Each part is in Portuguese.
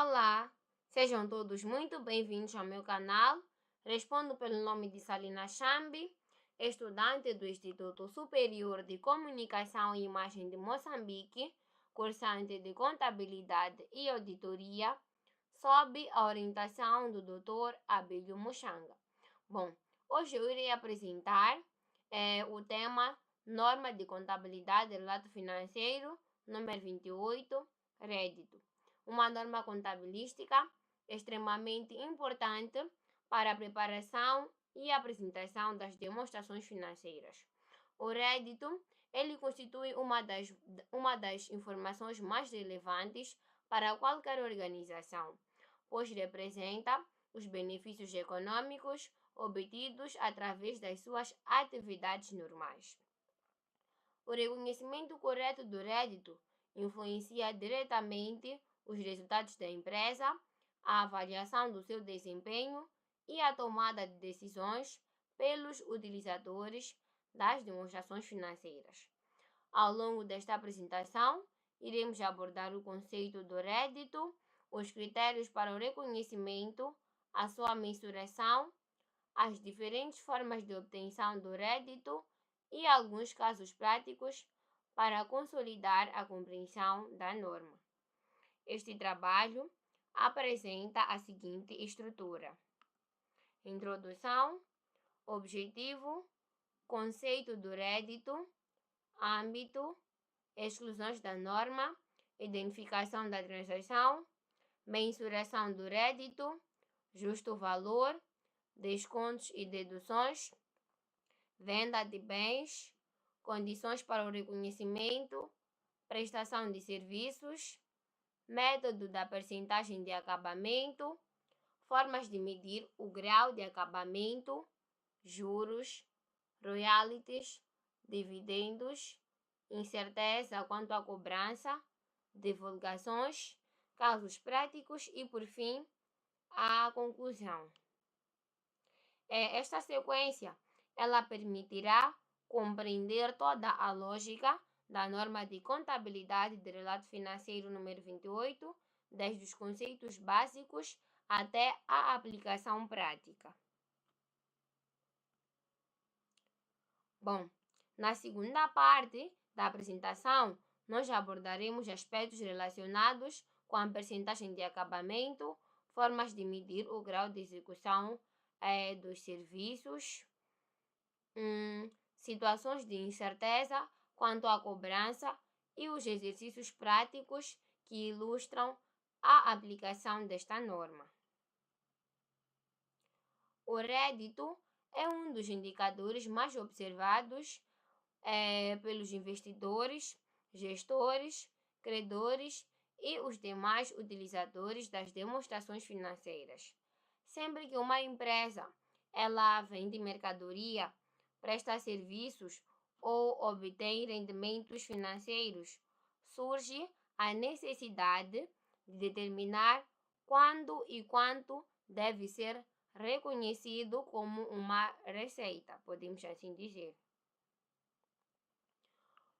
Olá, sejam todos muito bem-vindos ao meu canal. Respondo pelo nome de Salina Chambi, estudante do Instituto Superior de Comunicação e Imagem de Moçambique, cursante de Contabilidade e Auditoria, sob a orientação do Dr. Abílio Muxanga. Bom, hoje eu irei apresentar o tema Norma de Contabilidade e Relato Financeiro, número 28, Rédito. Uma norma contabilística extremamente importante para a preparação e apresentação das demonstrações financeiras. O rédito, ele constitui uma das informações mais relevantes para qualquer organização, pois representa os benefícios econômicos obtidos através das suas atividades normais. O reconhecimento correto do rédito influencia diretamente os resultados da empresa, a avaliação do seu desempenho e a tomada de decisões pelos utilizadores das demonstrações financeiras. Ao longo desta apresentação, iremos abordar o conceito do rédito, os critérios para o reconhecimento, a sua mensuração, as diferentes formas de obtenção do rédito e alguns casos práticos para consolidar a compreensão da norma. Este trabalho apresenta a seguinte estrutura: introdução, objetivo, conceito do rédito, âmbito, exclusões da norma, identificação da transação, mensuração do rédito, justo valor, descontos e deduções, venda de bens, condições para o reconhecimento, prestação de serviços, método da percentagem de acabamento, formas de medir o grau de acabamento, juros, royalties, dividendos, incerteza quanto à cobrança, divulgações, casos práticos e, por fim, a conclusão. Esta sequência ela permitirá compreender toda a lógica da norma de contabilidade de relato financeiro número 28, desde os conceitos básicos até a aplicação prática. Bom, na segunda parte da apresentação, nós abordaremos aspectos relacionados com a percentagem de acabamento, formas de medir o grau de execução dos serviços, situações de incerteza quanto à cobrança e os exercícios práticos que ilustram a aplicação desta norma. O rédito é um dos indicadores mais observados pelos investidores, gestores, credores e os demais utilizadores das demonstrações financeiras. Sempre que uma empresa ela vende mercadoria, presta serviços ou obtém rendimentos financeiros, surge a necessidade de determinar quando e quanto deve ser reconhecido como uma receita, podemos assim dizer.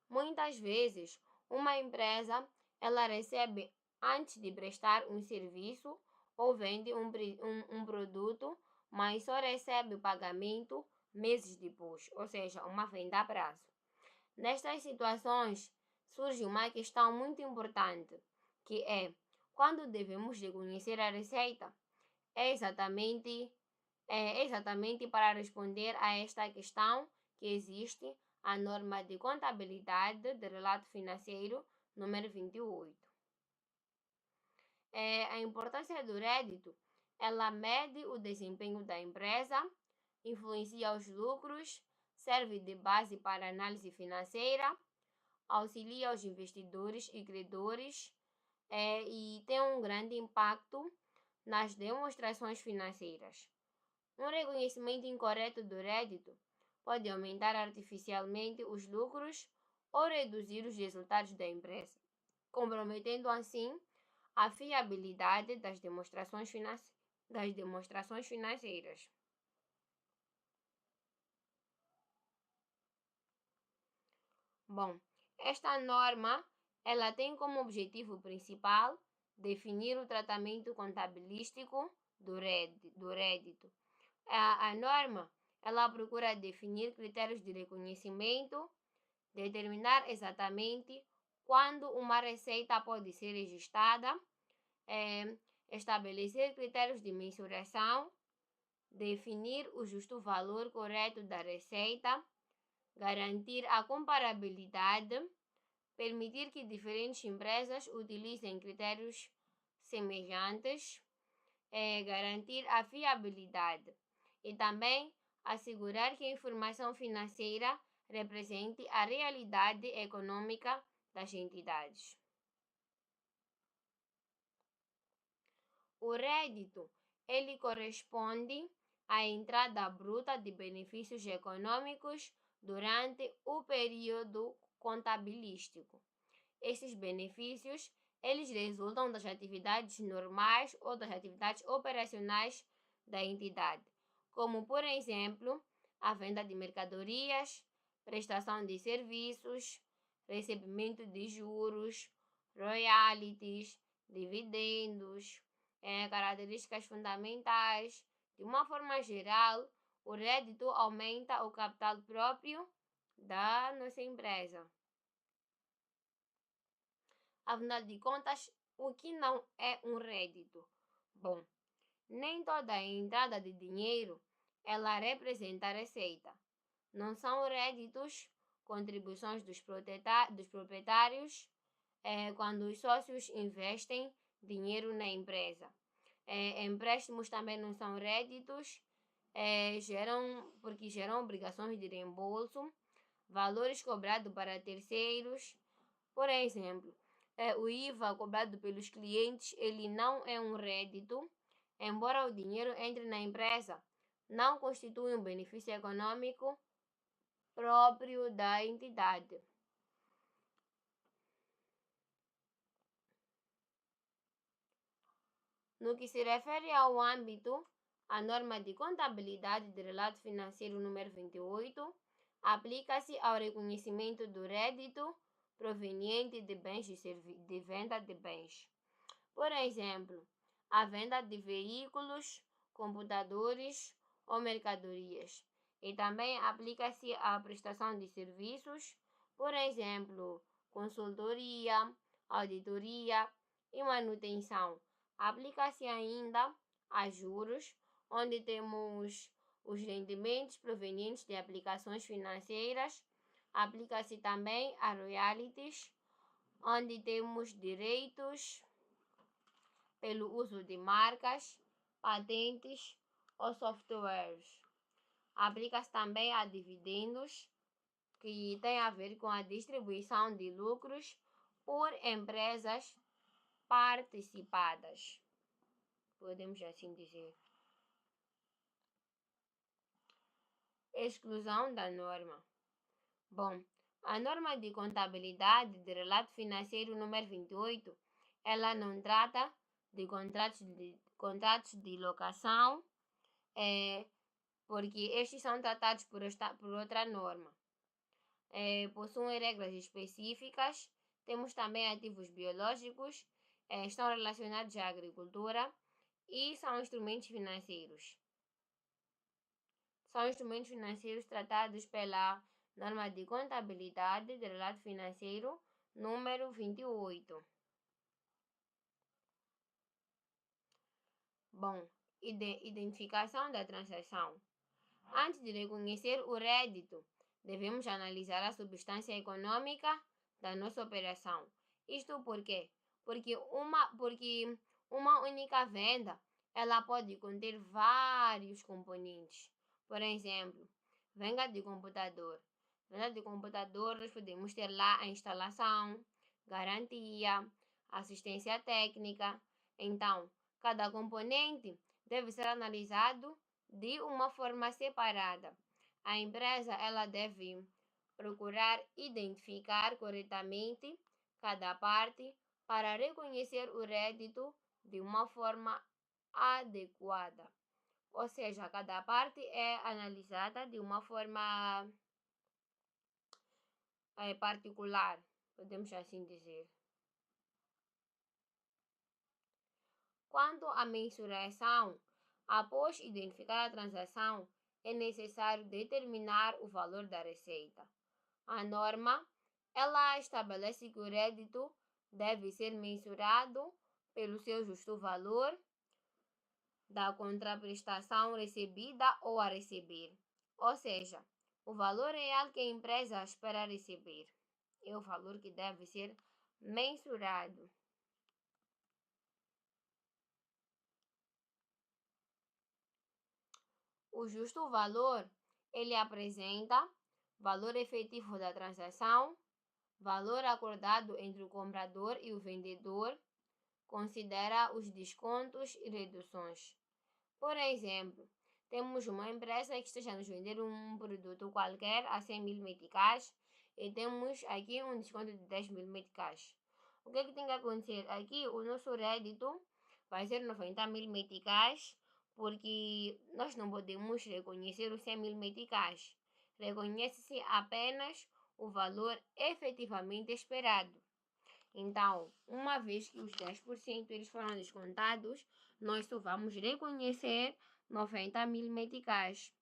Muitas vezes, uma empresa ela recebe antes de prestar um serviço ou vende um produto, mas só recebe o pagamento meses depois, ou seja, uma venda a prazo. Nestas situações, surge uma questão muito importante, que é quando devemos reconhecer a receita. É exatamente para responder a esta questão que existe a norma de contabilidade de relato financeiro número 28. A importância do rédito, ela mede o desempenho da empresa, influencia os lucros, serve de base para análise financeira, auxilia os investidores e credores e tem um grande impacto nas demonstrações financeiras. Um reconhecimento incorreto do rédito pode aumentar artificialmente os lucros ou reduzir os resultados da empresa, comprometendo assim a fiabilidade das demonstrações financeiras. Bom, esta norma ela tem como objetivo principal definir o tratamento contabilístico do rédito. A norma, ela procura definir critérios de reconhecimento, determinar exatamente quando uma receita pode ser registrada, estabelecer critérios de mensuração, definir o justo valor correto da receita, garantir a comparabilidade, permitir que diferentes empresas utilizem critérios semelhantes, garantir a fiabilidade e também assegurar que a informação financeira represente a realidade econômica das entidades. O rédito, ele corresponde à entrada bruta de benefícios econômicos durante o período contabilístico. Estes benefícios, eles resultam das atividades normais ou das atividades operacionais da entidade, como, por exemplo, a venda de mercadorias, prestação de serviços, recebimento de juros, royalties, dividendos, características fundamentais. De uma forma geral, o rédito aumenta o capital próprio da nossa empresa. Afinal de contas, o que não é um rédito? Bom, nem toda a entrada de dinheiro ela representa receita. Não são réditos contribuições dos proprietários quando os sócios investem dinheiro na empresa. Empréstimos também não são réditos, porque geram obrigações de reembolso, valores cobrados para terceiros. Por exemplo, o IVA cobrado pelos clientes, ele não é um rédito, embora o dinheiro entre na empresa, não constitui um benefício econômico próprio da entidade. No que se refere ao âmbito, a norma de contabilidade de relato financeiro número 28 aplica-se ao reconhecimento do rédito proveniente de bens de venda de bens. Por exemplo, a venda de veículos, computadores ou mercadorias. E também aplica-se à prestação de serviços, por exemplo, consultoria, auditoria e manutenção. Aplica-se ainda a juros, onde temos os rendimentos provenientes de aplicações financeiras. Aplica-se também a royalties, onde temos direitos pelo uso de marcas, patentes ou softwares. Aplica-se também a dividendos, que tem a ver com a distribuição de lucros por empresas participadas, podemos assim dizer. Exclusão da norma. Bom, a norma de contabilidade de relato financeiro número 28, ela não trata de contratos de locação, porque estes são tratados por outra norma. Possuem regras específicas. Temos também ativos biológicos, estão relacionados à agricultura e são instrumentos financeiros. São instrumentos financeiros tratados pela norma de contabilidade de relato financeiro número 28. Bom, identificação da transação. Antes de reconhecer o rédito, devemos analisar a substância econômica da nossa operação. Isto por quê? Porque uma única venda ela pode conter vários componentes. Por exemplo, venda de computador. Venda de computador, nós podemos ter lá a instalação, garantia, assistência técnica. Então, cada componente deve ser analisado de uma forma separada. A empresa ela deve procurar identificar corretamente cada parte para reconhecer o rédito de uma forma adequada. Ou seja, cada parte é analisada de uma forma particular, podemos assim dizer. Quanto à mensuração, após identificar a transação, é necessário determinar o valor da receita. A norma, ela estabelece que o rédito deve ser mensurado pelo seu justo valor da contraprestação recebida ou a receber. Ou seja, o valor real que a empresa espera receber é o valor que deve ser mensurado. O justo valor, ele apresenta valor efetivo da transação, valor acordado entre o comprador e o vendedor, considera os descontos e reduções. Por exemplo, temos uma empresa que esteja a nos vender um produto qualquer a 100.000 meticais e temos aqui um desconto de 10.000 meticais. O que tem que acontecer? Aqui o nosso rédito vai ser 90.000 meticais, porque nós não podemos reconhecer os 100.000 meticais. Reconhece-se apenas o valor efetivamente esperado. Então, uma vez que os 10% eles foram descontados, nós só vamos reconhecer 90.000 meticais.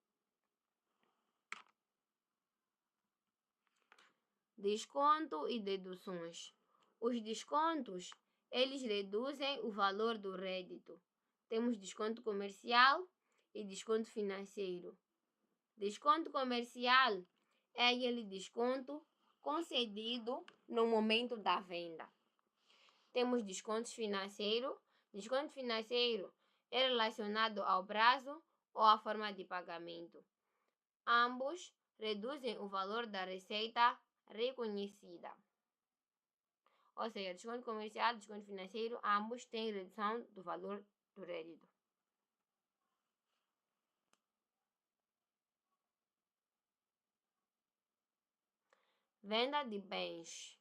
Desconto e deduções. Os descontos, eles reduzem o valor do rédito. Temos desconto comercial e desconto financeiro. Desconto comercial é aquele desconto concedido no momento da venda. Temos descontos financeiros. Desconto financeiro é relacionado ao prazo ou à forma de pagamento. Ambos reduzem o valor da receita reconhecida. Ou seja, desconto comercial e desconto financeiro, ambos têm redução do valor do rédito. Venda de bens.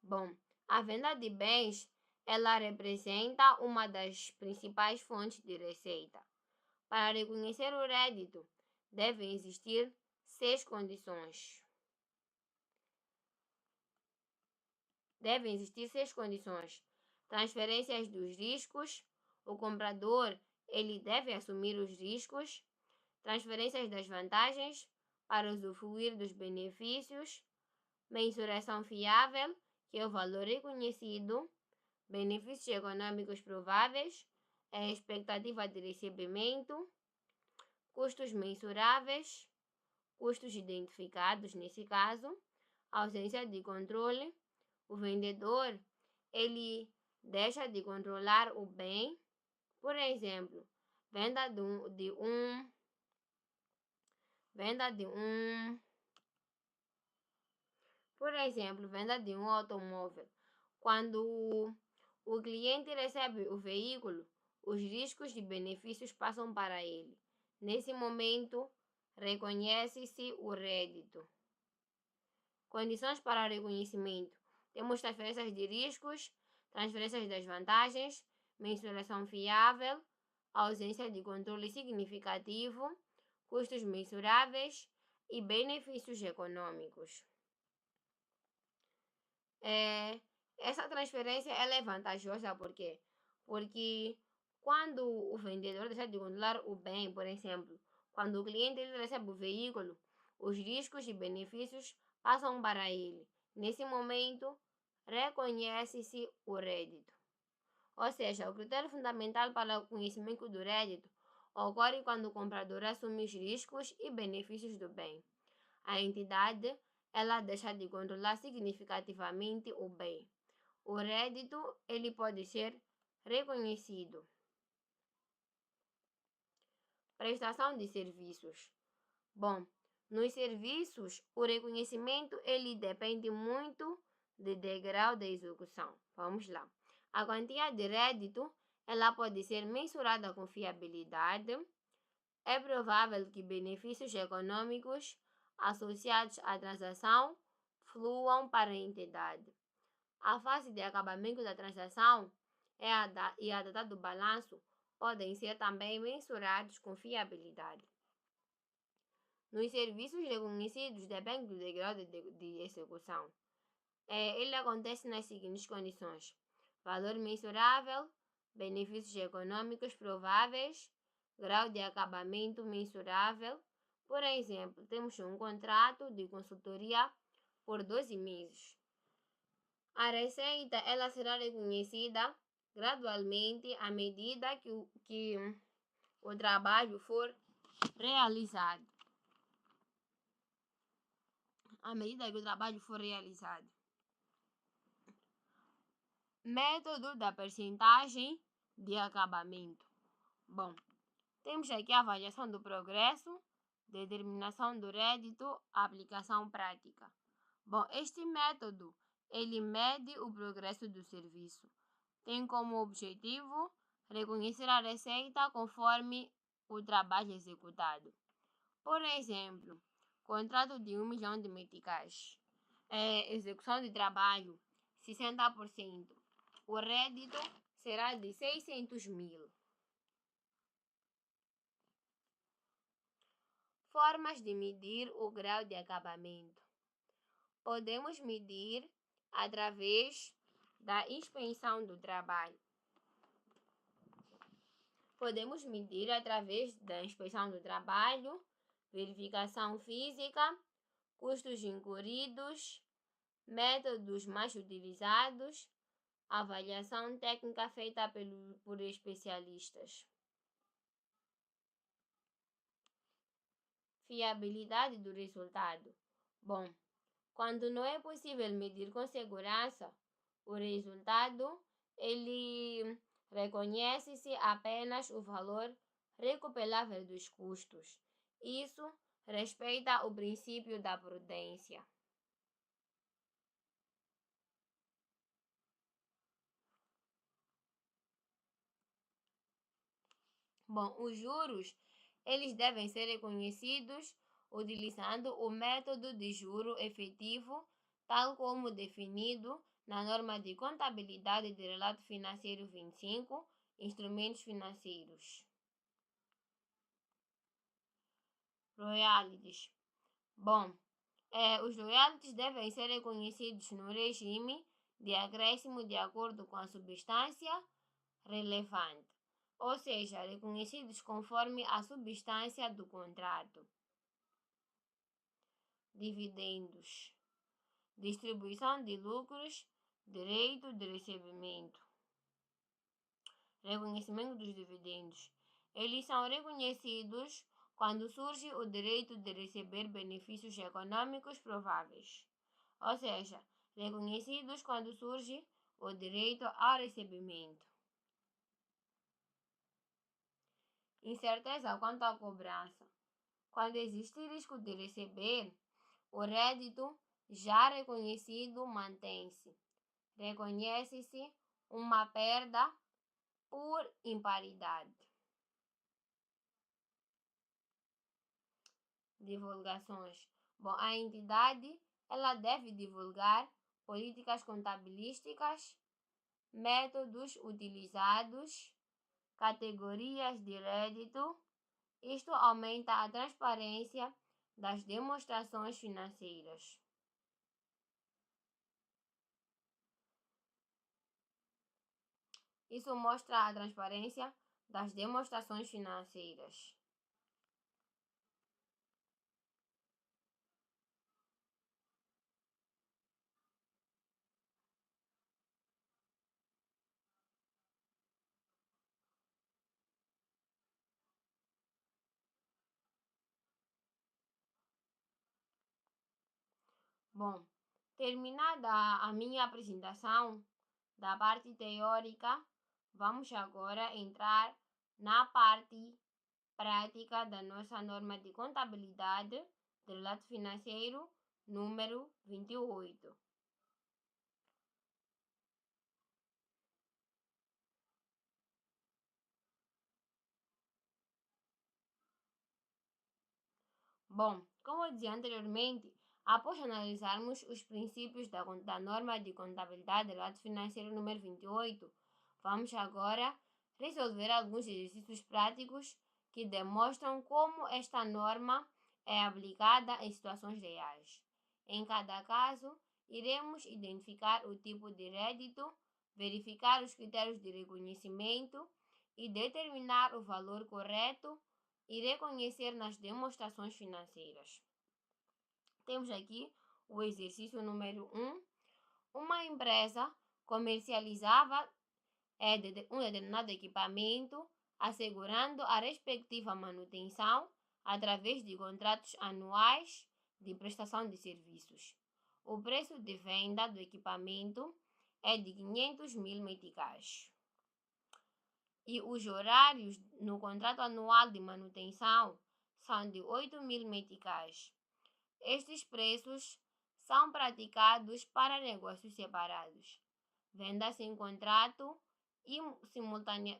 Bom, a venda de bens, ela representa uma das principais fontes de receita. Para reconhecer o rédito, devem existir 6 condições. Devem existir 6 condições. Transferências dos riscos. O comprador, ele deve assumir os riscos. Transferências das vantagens para usufruir dos benefícios. Mensuração fiável, que é o valor reconhecido. Benefícios econômicos prováveis, é a expectativa de recebimento. Custos mensuráveis, custos identificados nesse caso. Ausência de controle. O vendedor, ele deixa de controlar o bem. Por exemplo, venda de um automóvel. Quando o cliente recebe o veículo, os riscos e benefícios passam para ele. Nesse momento, reconhece-se o rédito. Condições para reconhecimento. Temos transferências de riscos, transferências das vantagens, mensuração fiável, ausência de controle significativo, custos mensuráveis e benefícios econômicos. Essa transferência ela é vantajosa por quê? Porque quando o vendedor deixa de controlar o bem, por exemplo, quando o cliente ele recebe o veículo, os riscos e benefícios passam para ele. Nesse momento, reconhece-se o rédito. Ou seja, o critério fundamental para o conhecimento do rédito ocorre quando o comprador assume os riscos e benefícios do bem. A entidade ela deixa de controlar significativamente o bem. O rédito ele pode ser reconhecido. Prestação de serviços. Bom, nos serviços, o reconhecimento ele depende muito do degrau da execução. Vamos lá. A quantia de rédito ela pode ser mensurada com fiabilidade. É provável que benefícios econômicos associados à transação fluam para a entidade. A fase de acabamento da transação e a data do balanço podem ser também mensurados com fiabilidade. Nos serviços reconhecidos, depende do degrau de execução. Ele acontece nas seguintes condições: valor mensurável, benefícios econômicos prováveis, grau de acabamento mensurável. Por exemplo, temos um contrato de consultoria por 12 meses. A receita ela será reconhecida gradualmente à medida que o trabalho for realizado. À medida que o trabalho for realizado. Método da percentagem de acabamento. Bom, temos aqui a avaliação do progresso, determinação do rédito, aplicação prática. Bom, este método, ele mede o progresso do serviço. Tem como objetivo reconhecer a receita conforme o trabalho executado. Por exemplo, contrato de 1 milhão de meticais. Execução de trabalho, 60%. O rédito será de 600 mil. Formas de medir o grau de acabamento. Podemos medir através da inspeção do trabalho. Podemos medir através da inspeção do trabalho, verificação física, custos incorridos, métodos mais utilizados, avaliação técnica feita por especialistas. Fiabilidade do resultado. Bom, quando não é possível medir com segurança o resultado, ele reconhece-se apenas o valor recuperável dos custos. Isso respeita o princípio da prudência. Bom, os juros, eles devem ser reconhecidos utilizando o método de juro efetivo, tal como definido na norma de contabilidade de relato financeiro 25, instrumentos financeiros. Royalties. Bom, os royalties devem ser reconhecidos no regime de acréscimo de acordo com a substância relevante, ou seja, reconhecidos conforme a substância do contrato. Dividendos. Distribuição de lucros, direito de recebimento. Reconhecimento dos dividendos. Eles são reconhecidos quando surge o direito de receber benefícios econômicos prováveis, ou seja, reconhecidos quando surge o direito ao recebimento. Incerteza quanto à cobrança. Quando existe risco de receber, o rédito já reconhecido mantém-se. Reconhece-se uma perda por imparidade. Divulgações. Bom, a entidade ela deve divulgar políticas contabilísticas, métodos utilizados, categorias de rédito. Isto aumenta a transparência das demonstrações financeiras. Isso mostra a transparência das demonstrações financeiras. Bom, terminada a minha apresentação da parte teórica, vamos agora entrar na parte prática da nossa norma de contabilidade de relato financeiro número 28. Bom, como eu disse anteriormente, após analisarmos os princípios da norma de contabilidade de relato financeiro número 28, vamos agora resolver alguns exercícios práticos que demonstram como esta norma é aplicada em situações reais. Em cada caso, iremos identificar o tipo de rédito, verificar os critérios de reconhecimento e determinar o valor correto e reconhecer nas demonstrações financeiras. Temos aqui o exercício número 1. Uma empresa comercializava um determinado equipamento, assegurando a respectiva manutenção através de contratos anuais de prestação de serviços. O preço de venda do equipamento é de 500.000 meticais. E os horários no contrato anual de manutenção são de 8.000 meticais. Estes preços são praticados para negócios separados. Venda sem contrato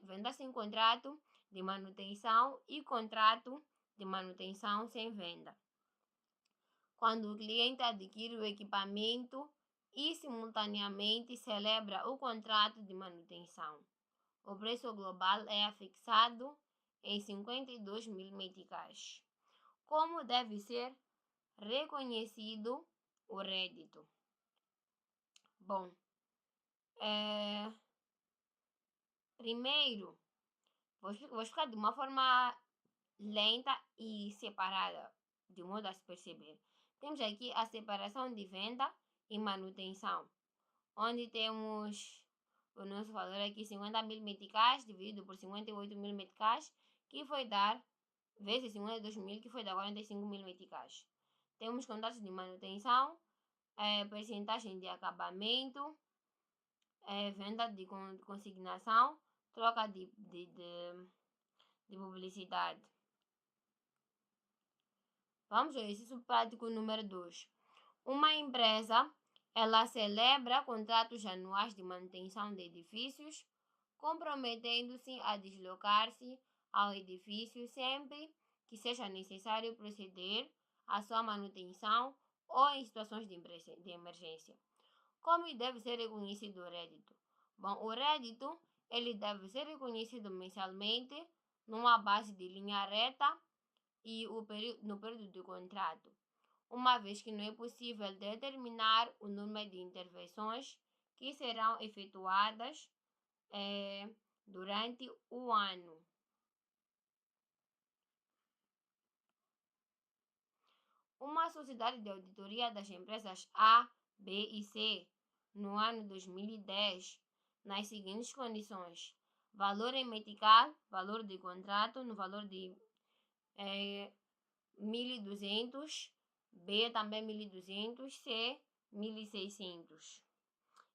venda sem contrato de manutenção e contrato de manutenção sem venda. Quando o cliente adquire o equipamento e simultaneamente celebra o contrato de manutenção, o preço global é fixado em 52.000 meticais. Como deve ser reconhecido o rédito? Bom, primeiro, vou explicar de uma forma lenta e separada, de modo a se perceber. Temos aqui a separação de venda e manutenção, onde temos o nosso valor aqui, 50.000 meticais, dividido por 58.000 meticais, que foi dar, vezes 52.000, que foi dar 45.000 meticais. Temos contratos de manutenção, percentagem de acabamento, venda de consignação, troca de publicidade. Vamos ao exercício prático número 2. Uma empresa, ela celebra contratos anuais de manutenção de edifícios, comprometendo-se a deslocar-se ao edifício sempre que seja necessário proceder à sua manutenção ou em situações de emergência. Como deve ser reconhecido o rédito? Bom, o rédito ele deve ser reconhecido mensalmente numa base de linha reta e no período do contrato, uma vez que não é possível determinar o número de intervenções que serão efetuadas durante o ano. Uma sociedade de auditoria das empresas A, B e C, no ano 2010, nas seguintes condições: valor em metical, valor de contrato no valor de 1.200, B também 1.200, C 1.600.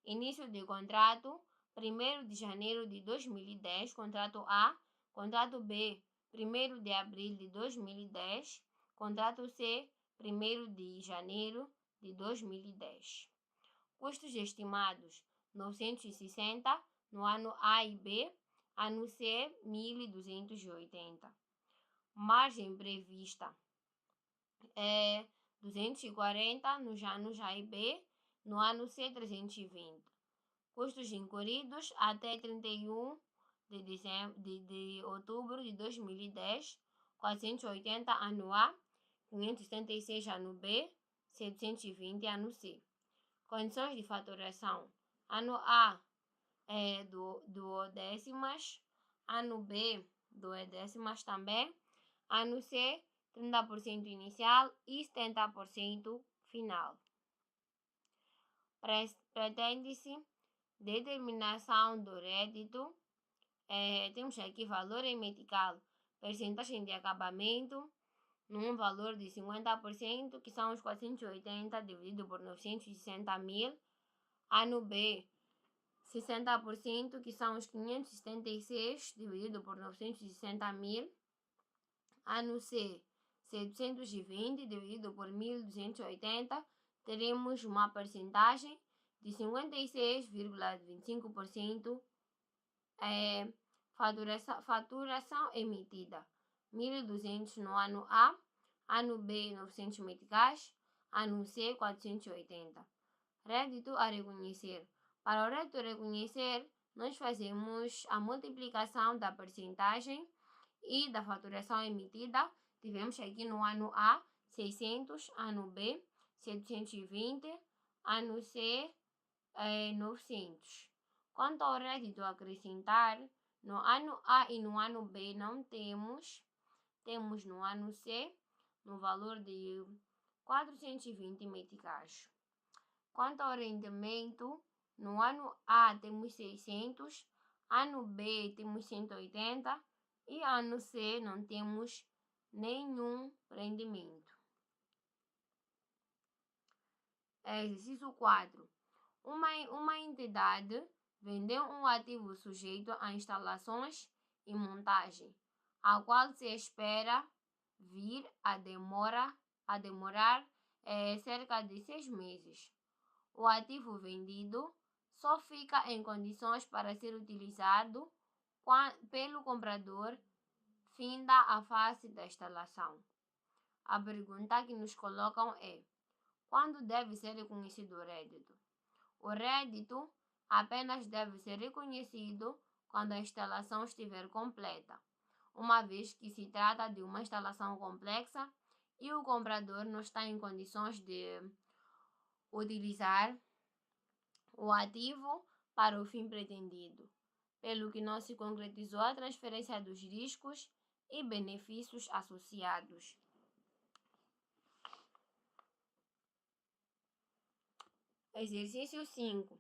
Início de contrato, 1º de janeiro de 2010, contrato A. Contrato B, 1º de abril de 2010. Contrato C, 1º de janeiro de 2010. Custos estimados, 960 no ano A e B, ano C, 1.280. Margem prevista é 240 nos anos A e B, no ano C, 320. Custos incorridos até 31 de outubro de 2010, 480 ano A, 576 ano B, 720 ano C. Condições de faturação: ano A é duodécimas, ano B duodécimas também, ano C 30% inicial e 70% final. Pretende-se determinação do rédito. Temos aqui valor em metical, percentagem de acabamento, num valor de 50%, que são os 480 dividido por 960.000. Ano B, 60%, que são os 576 dividido por 960.000. Ano C, 720 dividido por 1.280, teremos uma percentagem de 56,25%. Faturação emitida, 1.200 no ano A, ano B 900 meticais, ano C 480. Rédito a reconhecer. Para o rédito a reconhecer, nós fazemos a multiplicação da percentagem e da faturação emitida. Tivemos aqui no ano A 600, ano B 720, ano C 900. Quanto ao rédito a acrescentar, no ano A e no ano B não temos. Temos no ano C, no valor de 420 meticais. Quanto ao rendimento, no ano A temos 600, ano B temos 180 e ano C não temos nenhum rendimento. Exercício 4. Uma entidade vendeu um ativo sujeito a instalações e montagem, ao qual se espera vir a demorar cerca de 6 meses. O ativo vendido só fica em condições para ser utilizado pelo comprador finda a fase da instalação. A pergunta que nos colocam é: quando deve ser reconhecido o rédito? O rédito apenas deve ser reconhecido quando a instalação estiver completa, uma vez que se trata de uma instalação complexa e o comprador não está em condições de utilizar o ativo para o fim pretendido, pelo que não se concretizou a transferência dos riscos e benefícios associados. Exercício 5.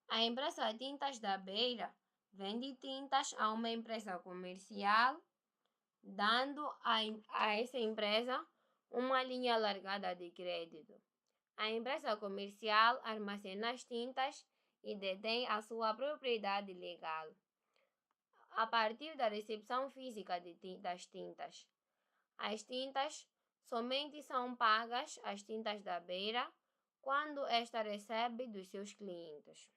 A empresa Tintas da Beira vende tintas a uma empresa comercial, dando a essa empresa uma linha alargada de crédito. A empresa comercial armazena as tintas e detém a sua propriedade legal. A partir da recepção física das tintas, as tintas somente são pagas às Tintas da Beira quando esta recebe dos seus clientes.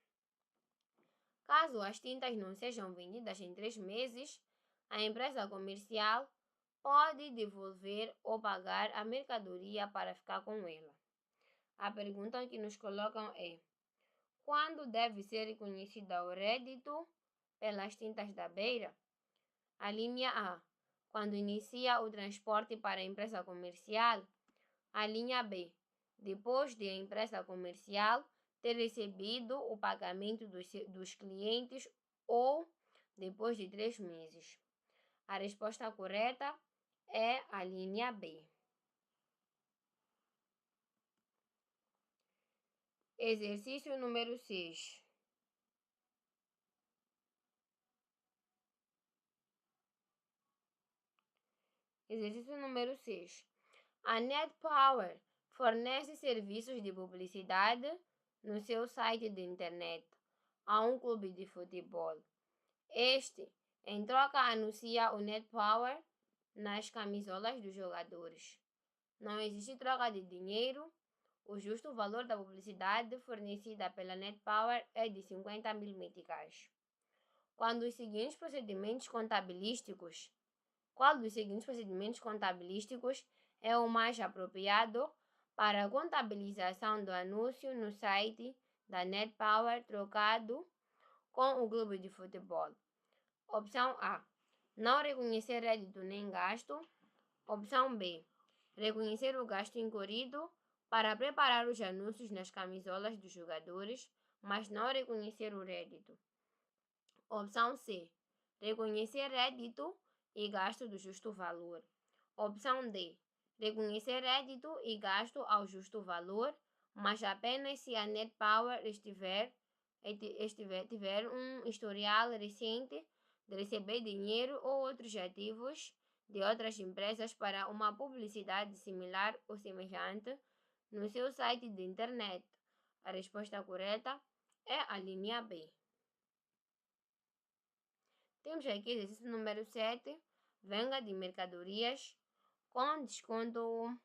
Caso as tintas não sejam vendidas em 3 meses, a empresa comercial pode devolver ou pagar a mercadoria para ficar com ela. A pergunta que nos colocam é: quando deve ser reconhecida o rédito pelas Tintas da Beira? A linha A, quando inicia o transporte para a empresa comercial. A linha B, depois de a empresa comercial ter recebido o pagamento dos clientes ou depois de 3 meses. A resposta correta é a linha B. Exercício número 6. Exercício número 6. A NetPower fornece serviços de publicidade no seu site de internet a um clube de futebol. Este, em troca, anuncia o NetPower nas camisolas dos jogadores. Não existe troca de dinheiro. O justo valor da publicidade fornecida pela NetPower é de 50.000 meticais. Qual dos seguintes procedimentos contabilísticos é o mais apropriado para a contabilização do anúncio no site da NetPower trocado com o clube de futebol? Opção A: não reconhecer rédito nem gasto. Opção B: reconhecer o gasto incorrido para preparar os anúncios nas camisolas dos jogadores, mas não reconhecer o rédito. Opção C: reconhecer rédito e gasto do justo valor. Opção D: reconhecer rédito e gasto ao justo valor, mas apenas se a NetPower tiver um historial recente de receber dinheiro ou outros ativos de outras empresas para uma publicidade similar ou semelhante no seu site de internet. A resposta correta é a linha B. Temos aqui exercício número 7, venda de mercadorias com desconto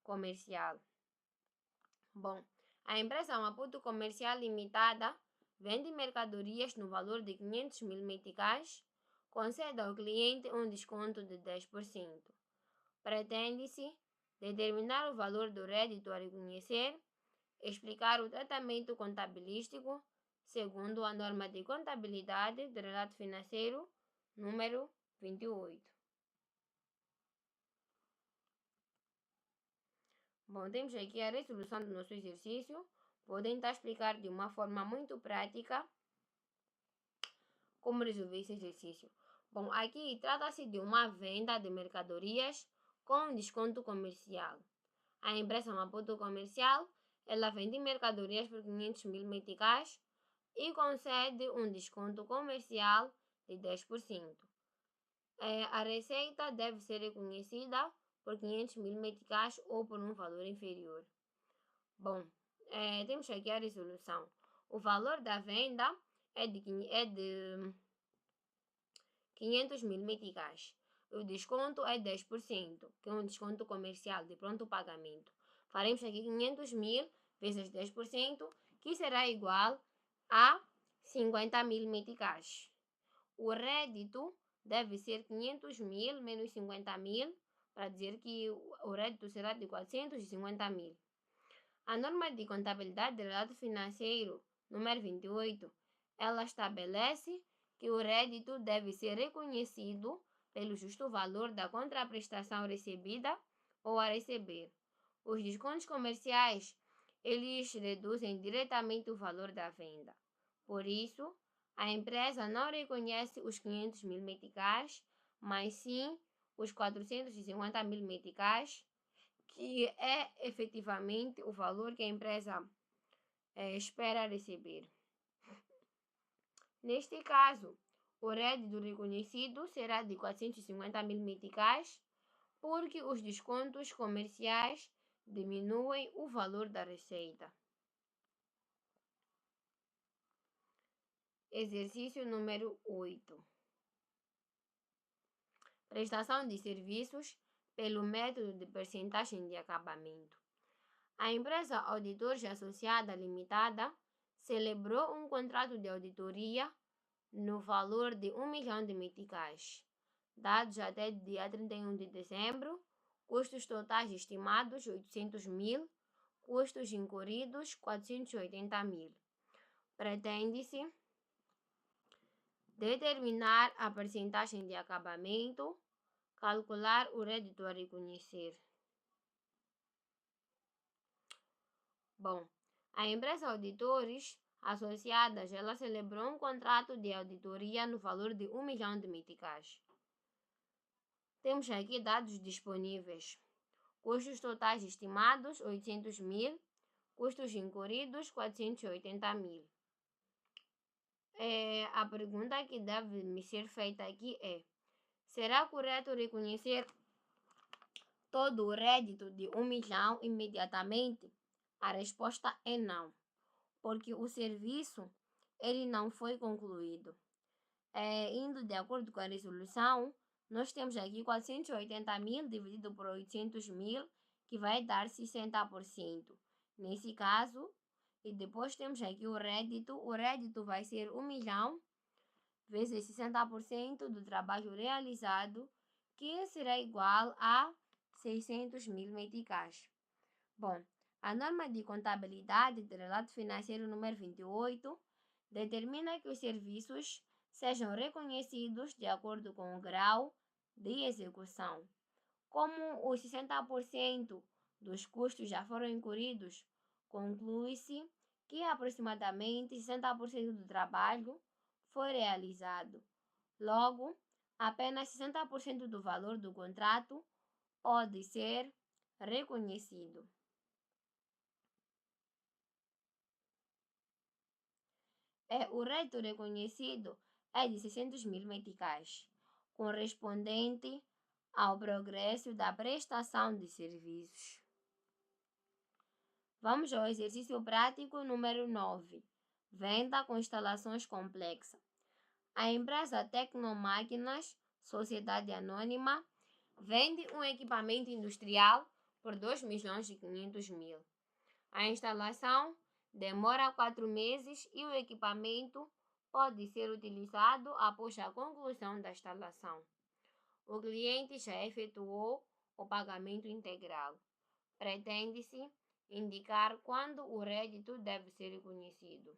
comercial. Bom, a empresa Maputo Comercial Limitada vende mercadorias no valor de 500.000 meticais, concede ao cliente um desconto de 10%. Pretende-se determinar o valor do rédito a reconhecer, explicar o tratamento contabilístico segundo a norma de contabilidade de relato financeiro número 28. Bom, temos aqui a resolução do nosso exercício. Vou tentar explicar de uma forma muito prática Como resolver esse exercício? Bom, aqui trata-se de uma venda de mercadorias com desconto comercial. A empresa Maputo Comercial, ela vende mercadorias por 500.000 meticais e concede um desconto comercial de 10%. A receita deve ser reconhecida por 500.000 meticais ou por um valor inferior. Bom, temos aqui a resolução. O valor da venda é de 500.000 meticais. O desconto é 10%, que é um desconto comercial de pronto pagamento. Faremos aqui 500.000 vezes 10%, que será igual a 50.000 meticais. O rédito deve ser 500.000 menos 50.000, para dizer que o rédito será de 450.000. A norma de contabilidade de relato financeiro, número 28, ela estabelece que o rédito deve ser reconhecido pelo justo valor da contraprestação recebida ou a receber. Os descontos comerciais, eles reduzem diretamente o valor da venda. Por isso, a empresa não reconhece os 500.000 meticais, mas sim os 450.000 meticais, que é efetivamente o valor que a empresa espera receber. Neste caso, o rédito reconhecido será de 450.000 meticais, porque os descontos comerciais diminuem o valor da receita. Exercício número 8. Prestação de serviços pelo método de percentagem de acabamento. A empresa Auditores Associada Limitada celebrou um contrato de auditoria no valor de 1 milhão de meticais, dados até dia 31 de dezembro, custos totais estimados 800.000, custos incorridos 480.000. Pretende-se determinar a percentagem de acabamento, calcular o rédito a reconhecer. Bom, a empresa Auditores Associadas, ela celebrou um contrato de auditoria no valor de 1 milhão de meticais. Temos aqui dados disponíveis. Custos totais estimados 800.000, custos incorridos 480.000. A pergunta que deve me ser feita aqui é: será correto reconhecer todo o rédito de 1 milhão imediatamente? A resposta é não, porque o serviço ele não foi concluído. Indo de acordo com a resolução, nós temos aqui 480.000 dividido por 800.000, que vai dar 60%. Nesse caso, e depois temos aqui o rédito vai ser 1 milhão vezes 60% do trabalho realizado, que será igual a 600.000 meticais. Bom, a norma de contabilidade de relato financeiro número 28 determina que os serviços sejam reconhecidos de acordo com o grau de execução. Como os 60% dos custos já foram incluídos, conclui-se que aproximadamente 60% do trabalho foi realizado. Logo, apenas 60% do valor do contrato pode ser reconhecido. O rédito reconhecido é de 600.000 meticais, correspondente ao progresso da prestação de serviços. Vamos ao exercício prático número 9. Venda com instalações complexas. A empresa Tecnomáquinas, Sociedade Anônima, vende um equipamento industrial por 2.500.000. A instalação demora 4 meses e o equipamento pode ser utilizado após a conclusão da instalação. O cliente já efetuou o pagamento integral. Pretende-se indicar quando o rédito deve ser reconhecido.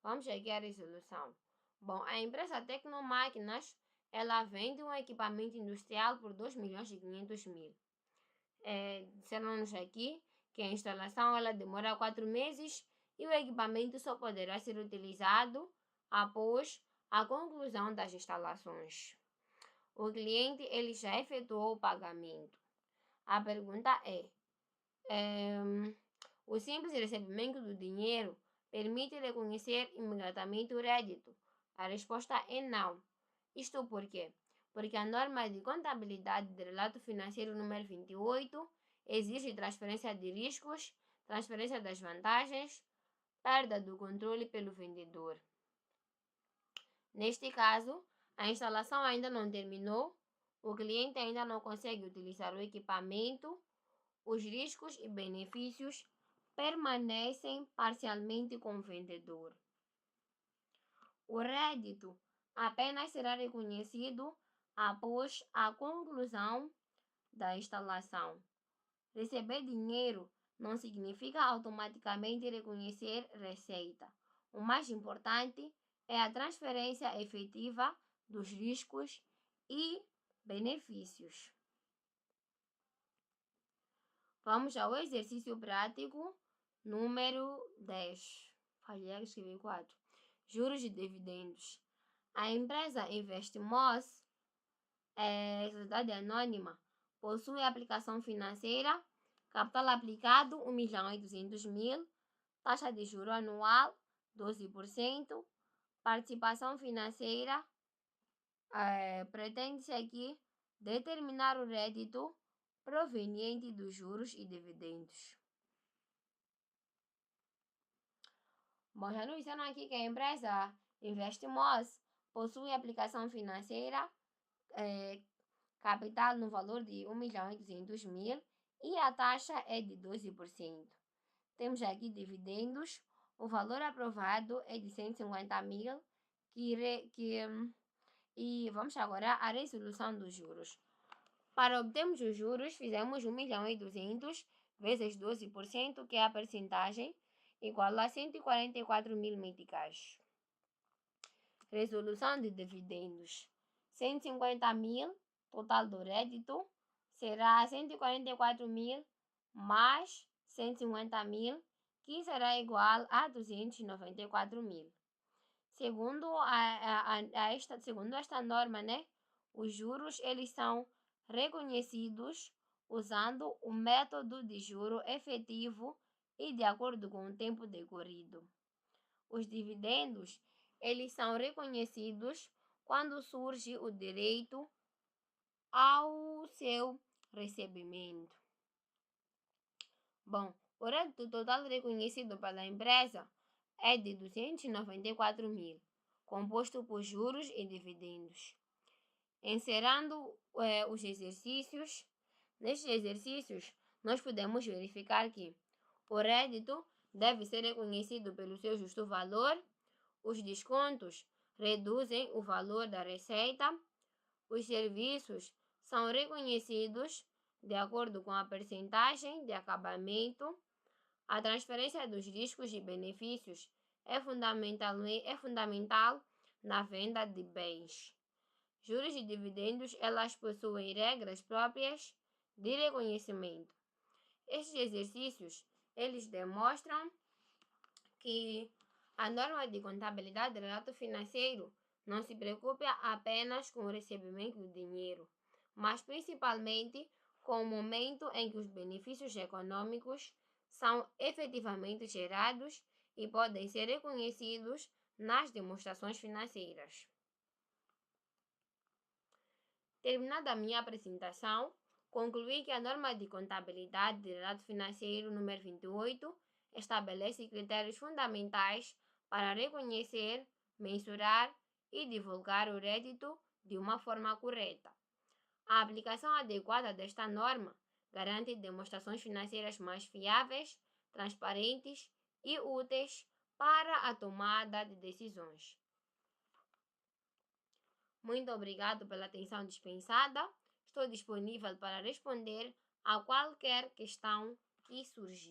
Vamos aqui à resolução. Bom, a empresa Tecnomáquinas, ela vende um equipamento industrial por 2.500.000. Disseram-nos aqui que a instalação ela demora 4 meses e o equipamento só poderá ser utilizado após a conclusão das instalações. O cliente ele já efetuou o pagamento. A pergunta é, o simples recebimento do dinheiro permite reconhecer imediatamente o rédito? A resposta é não. Isto por quê? Porque a norma de contabilidade de relato financeiro número 28 exige transferência de riscos, transferência das vantagens, perda do controle pelo vendedor. Neste caso, a instalação ainda não terminou, o cliente ainda não consegue utilizar o equipamento, os riscos e benefícios permanecem parcialmente com o vendedor. O rédito apenas será reconhecido após a conclusão da instalação. Receber dinheiro não significa automaticamente reconhecer receita. O mais importante é a transferência efetiva dos riscos e benefícios. Vamos ao exercício prático número 10. Falhei, escrevi 4. Juros e dividendos. A empresa Investimos, sociedade anônima, possui aplicação financeira, capital aplicado 1.800.000, taxa de juro anual 12%, participação financeira, pretende-se aqui determinar o rédito proveniente dos juros e dividendos. Bom, já nos disseram aqui que a empresa Investimos possui aplicação financeira, capital no valor de 1.800.000 e a taxa é de 12%. Temos aqui dividendos, o valor aprovado é de 150.000 e vamos agora à resolução dos juros. Para obtermos os juros, fizemos 1.200.000 vezes 12%, que é a percentagem, igual a 144.000 meticais. Resolução de dividendos. 150.000, total do rédito, será 144.000 mais 150.000, que será igual a 294.000. Segundo esta norma, né, os juros eles são reconhecidos usando o método de juro efetivo e de acordo com o tempo decorrido. Os dividendos eles são reconhecidos quando surge o direito ao seu recebimento. Bom, o rédito total reconhecido pela empresa é de 294.000, composto por juros e dividendos. Encerrando os exercícios, nestes exercícios nós podemos verificar que o rédito deve ser reconhecido pelo seu justo valor, os descontos reduzem o valor da receita, os serviços são reconhecidos de acordo com a percentagem de acabamento, a transferência dos riscos e benefícios é fundamental na venda de bens. Juros e dividendos, elas possuem regras próprias de reconhecimento. Estes exercícios, eles demonstram que a norma de contabilidade de relato financeiro não se preocupa apenas com o recebimento do dinheiro, mas principalmente com o momento em que os benefícios econômicos são efetivamente gerados e podem ser reconhecidos nas demonstrações financeiras. Terminada a minha apresentação, concluí que a norma de contabilidade de relato financeiro número 28 estabelece critérios fundamentais para reconhecer, mensurar e divulgar o rédito de uma forma correta. A aplicação adequada desta norma garante demonstrações financeiras mais fiáveis, transparentes e úteis para a tomada de decisões. Muito obrigado pela atenção dispensada. Estou disponível para responder a qualquer questão que surgir.